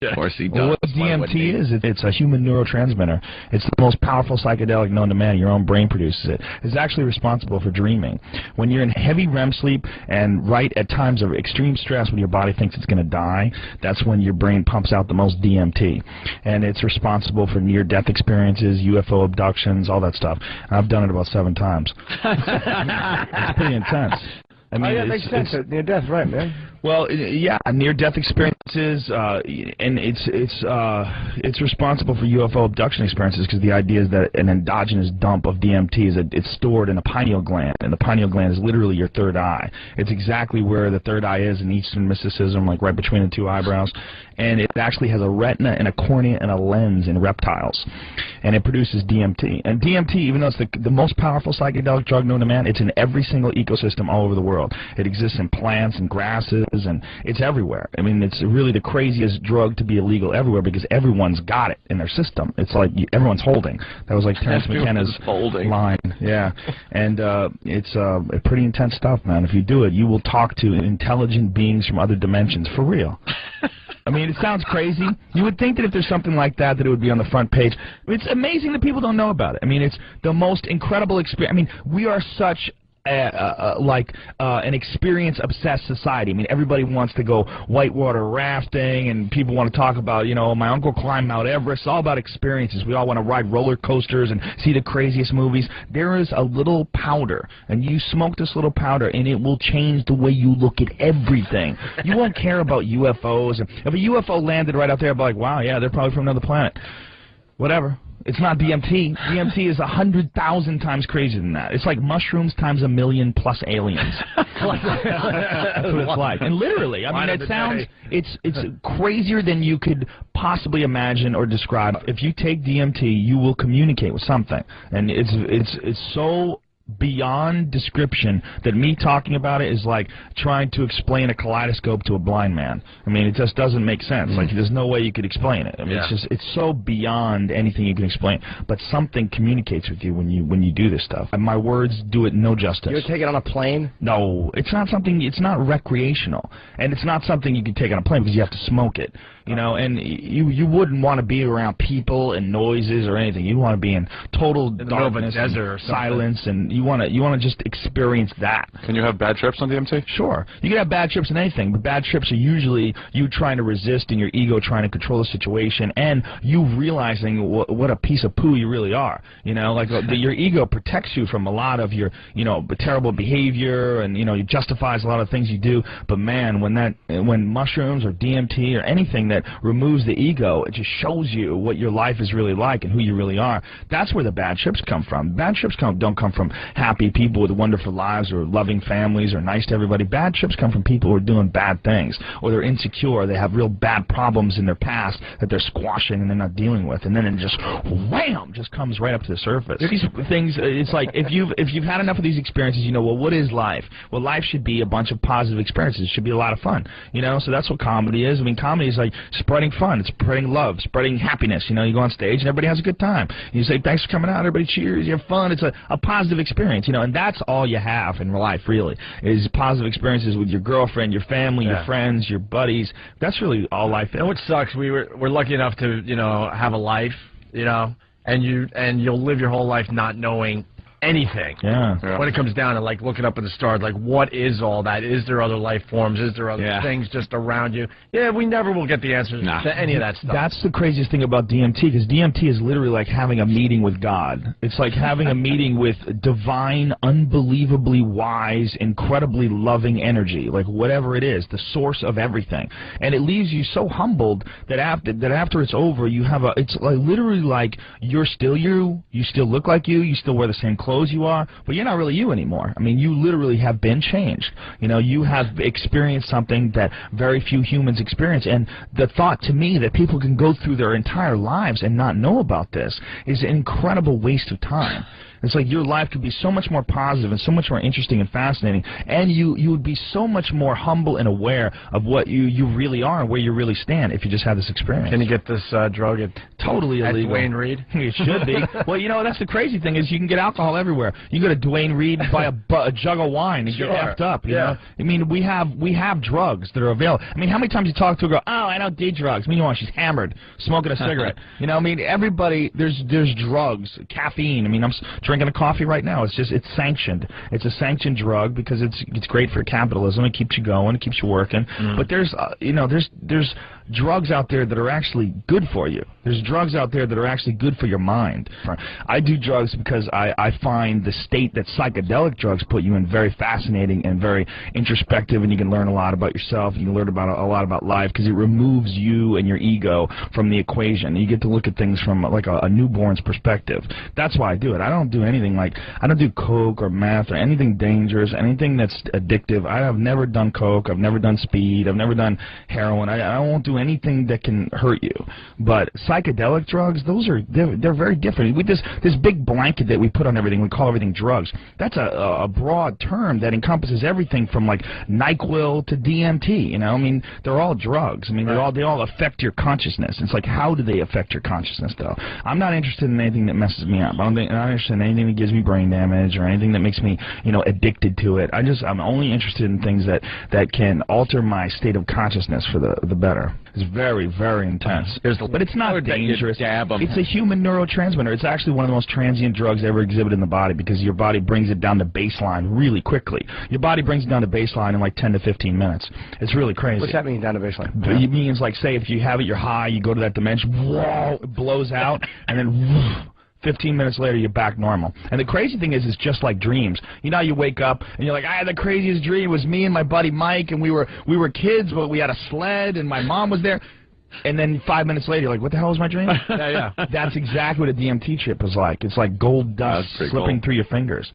Of course he does. Well, what DMT is, it's a human neurotransmitter. It's the most powerful psychedelic known to man. Your own brain produces it. It's actually responsible for dreaming. When you're in heavy REM sleep and right at times of extreme stress when your body thinks it's going to die, that's when your brain pumps out the most DMT. And it's responsible for near-death experiences, UFO abductions, all that stuff. And I've done it about 7 times. It's pretty intense. I mean, that makes sense. Near death, right, man? Well, yeah, near-death experiences, and it's responsible for UFO abduction experiences because the idea is that an endogenous dump of DMT is it's stored in a pineal gland, and the pineal gland is literally your third eye. It's exactly where the third eye is in Eastern mysticism, like right between the 2 eyebrows, and it actually has a retina and a cornea and a lens in reptiles, and it produces DMT. And DMT, even though it's the most powerful psychedelic drug known to man, it's in every single ecosystem all over the world. It exists in plants and grasses, and it's everywhere. I mean, it's really the craziest drug to be illegal everywhere because everyone's got it in their system. It's like everyone's holding. That was like Terence McKenna's line. Yeah, and it's pretty intense stuff, man. If you do it, you will talk to intelligent beings from other dimensions, for real. I mean, it sounds crazy. You would think that if there's something like that, that it would be on the front page. It's amazing that people don't know about it. I mean, it's the most incredible experience. I mean, we are such an experience-obsessed society. I mean, everybody wants to go whitewater rafting, and people want to talk about, you know, my uncle climbed Mount Everest. It's all about experiences. We all want to ride roller coasters and see the craziest movies. There is a little powder, and you smoke this little powder, and it will change the way you look at everything. You won't care about UFOs. If a UFO landed right out there, I'd be like, wow, yeah, they're probably from another planet. Whatever. It's not DMT. DMT is 100,000 times crazier than that. It's like mushrooms times 1,000,000 plus aliens. That's what it's like. And literally, I mean, it sounds, it's crazier than you could possibly imagine or describe. If you take DMT, you will communicate with something. And it's so beyond description that me talking about it is like trying to explain a kaleidoscope to a blind man. I mean, it just doesn't make sense. Like, there's no way you could explain it. I mean, it's so beyond anything you can explain. But something communicates with you when you do this stuff. And my words do it no justice. You would take it on a plane? No, it's not something. It's not recreational, and it's not something you can take on a plane because you have to smoke it. You know, and you wouldn't want to be around people and noises or anything. You want to be in total darkness, and silence, and you want to just experience that. Can you have bad trips on DMT? Sure, you can have bad trips in anything, but bad trips are usually you trying to resist and your ego trying to control the situation, and you realizing what a piece of poo you really are. You know, like your ego protects you from a lot of your terrible behavior, and it justifies a lot of things you do. But man, when mushrooms or DMT or anything that removes the ego, it just shows you what your life is really like and who you really are. That's where the bad trips come from. Bad trips don't come from happy people with wonderful lives or loving families or nice to everybody. Bad trips come from people who are doing bad things, or they're insecure, or they have real bad problems in their past that they're squashing and they're not dealing with, and then it just wham, just comes right up to the surface. These things, it's like if you've had enough of these experiences, well, what is life? Well, life should be a bunch of positive experiences. It should be a lot of fun, so that's what comedy is. I mean, comedy is like spreading fun, it's spreading love, spreading happiness. You go on stage and everybody has a good time. You say, thanks for coming out, everybody cheers, you have fun. It's a positive experience, and that's all you have in life, really, is positive experiences with your girlfriend, your family, your friends, your buddies. That's really all life is. And what sucks, we're lucky enough to, have a life, and you'll live your whole life not knowing anything. Yeah. When it comes down to like looking up at the stars, like what is all that? Is there other life forms? Is there other things just around you? Yeah, we never will get the answers to any of that stuff. That's the craziest thing about DMT, because DMT is literally like having a meeting with God. It's like having a meeting with divine, unbelievably wise, incredibly loving energy, like whatever it is, the source of everything. And it leaves you so humbled that after it's over, you have it's like literally like you're still you still look like you still wear the same clothes you are, but you're not really you anymore. I mean, you literally have been changed. You have experienced something that very few humans experience, and the thought to me that people can go through their entire lives and not know about this is an incredible waste of time. It's like your life could be so much more positive and so much more interesting and fascinating, and you would be so much more humble and aware of what you really are and where you really stand if you just had this experience. Can you get this drug at totally illegal? Duane Reade? It should be. Well, you know, that's the crazy thing is you can get alcohol everywhere. You go to Duane Reade, buy a jug of wine and get effed up. You know? I mean, we have drugs that are available. I mean, how many times you talk to a girl? Oh, I don't do drugs. Meanwhile, she's hammered, smoking a cigarette. You know, I mean, everybody. There's drugs, caffeine. I mean, I'm drinking a coffee right now. It's sanctioned. It's a sanctioned drug because it's great for capitalism. It keeps you going. It keeps you working. But there's there's drugs out there that are actually good for you. There's drugs out there that are actually good for your mind. I do drugs because I find the state that psychedelic drugs put you in very fascinating and very introspective, and you can learn a lot about yourself. You can learn about a lot about life because it removes you and your ego from the equation. You get to look at things from like a newborn's perspective. That's why I do it. I don't do anything like, I don't do coke or meth or anything dangerous, anything that's addictive. I have never done coke. I've never done speed. I've never done heroin. I won't do anything that can hurt you. But psychedelic drugs, they're very different. With this big blanket that we put on everything, we call everything drugs. That's a broad term that encompasses everything from like NyQuil to DMT. You know, I mean, they're all drugs. I mean, they all affect your consciousness. It's like, how do they affect your consciousness, though? I'm not interested in anything that messes me up. I'm not interested in anything that gives me brain damage or anything that makes me, you know, addicted to it. I'm only interested in things that can alter my state of consciousness for the better. It's very, very intense. But it's not dangerous. It's a human neurotransmitter. It's actually one of the most transient drugs ever exhibited in the body because your body brings it down to baseline really quickly. Your body brings it down to baseline in like 10 to 15 minutes. It's really crazy. What's that mean, down to baseline? It means, like, say, if you have it, you're high, you go to that dimension, whoa, it blows out, and then 15 minutes later, you're back normal. And the crazy thing is, it's just like dreams. You know, you wake up, and you're like, I had the craziest dream. It was me and my buddy Mike, and we were kids, but we had a sled, and my mom was there. And then 5 minutes later, you're like, what the hell was my dream? Yeah. That's exactly what a DMT trip is like. It's like gold dust slipping through your fingers.